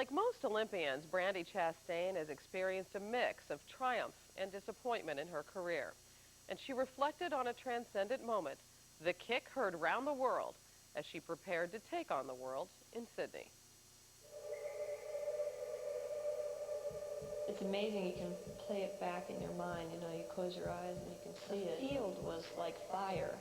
Like most Olympians, Brandi Chastain has experienced a mix of triumph and disappointment in her career. And she reflected on a transcendent moment, the kick heard round the world, as she prepared to take on the world in Sydney. It's amazing, you can play it back in your mind, you close your eyes and you can see it. The field was like fire.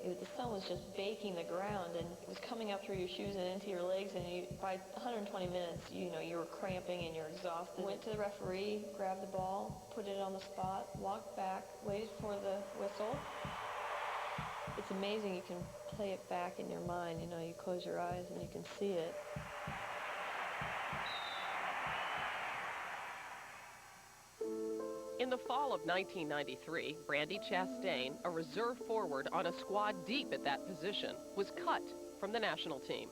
The sun was just baking the ground, and it was coming up through your shoes and into your legs, and by 120 minutes, you were cramping and you're exhausted. Went to the referee, grabbed the ball, put it on the spot, walked back, waited for the whistle. It's amazing, you can play it back in your mind, you close your eyes and you can see it. In the fall of 1993, Brandi Chastain, a reserve forward on a squad deep at that position, was cut from the national team.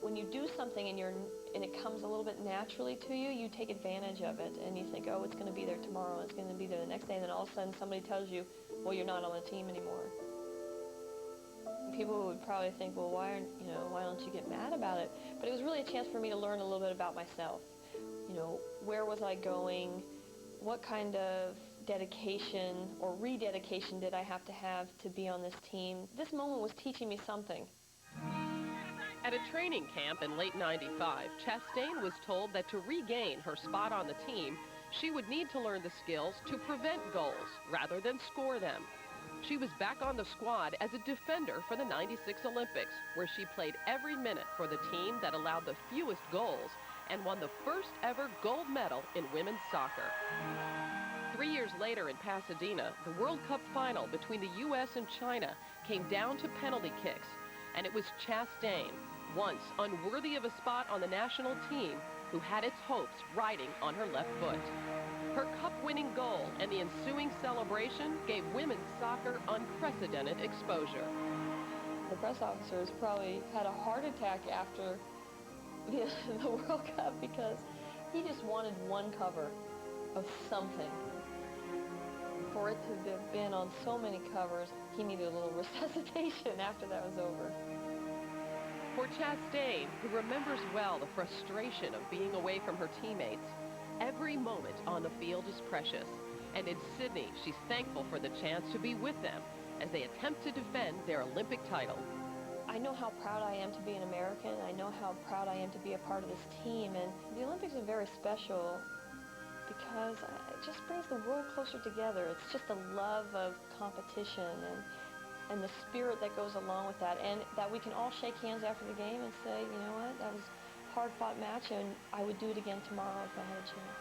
When you do something and it comes a little bit naturally to you, you take advantage of it and you think, oh, it's going to be there tomorrow, it's going to be there the next day, and then all of a sudden somebody tells you, well, you're not on the team anymore. People would probably think, well, why don't you get mad about it? But it was really a chance for me to learn a little bit about myself. Where was I going? What kind of dedication or rededication did I have to be on this team? This moment was teaching me something. At a training camp in late '95, Chastain was told that to regain her spot on the team, she would need to learn the skills to prevent goals rather than score them. She was back on the squad as a defender for the '96 Olympics, where she played every minute for the team that allowed the fewest goals and won the first ever gold medal in women's soccer. 3 years later in Pasadena, the World Cup final between the U.S. and China came down to penalty kicks, and it was Chastain, once unworthy of a spot on the national team, who had its hopes riding on her left foot. Her cup-winning goal and the ensuing celebration gave women's soccer unprecedented exposure. The press officers probably had a heart attack after the World Cup, because he just wanted one cover of something. For it to have been on so many covers, he needed a little resuscitation after that was over. For Chastain, who remembers well the frustration of being away from her teammates, every moment on the field is precious. And in Sydney, she's thankful for the chance to be with them as they attempt to defend their Olympic title. I know how proud I am to be an American. I know how proud I am to be a part of this team. And the Olympics are very special because it just brings the world closer together. It's just the love of competition and the spirit that goes along with that. And that we can all shake hands after the game and say, you know what, that was a hard-fought match, and I would do it again tomorrow if I had a chance.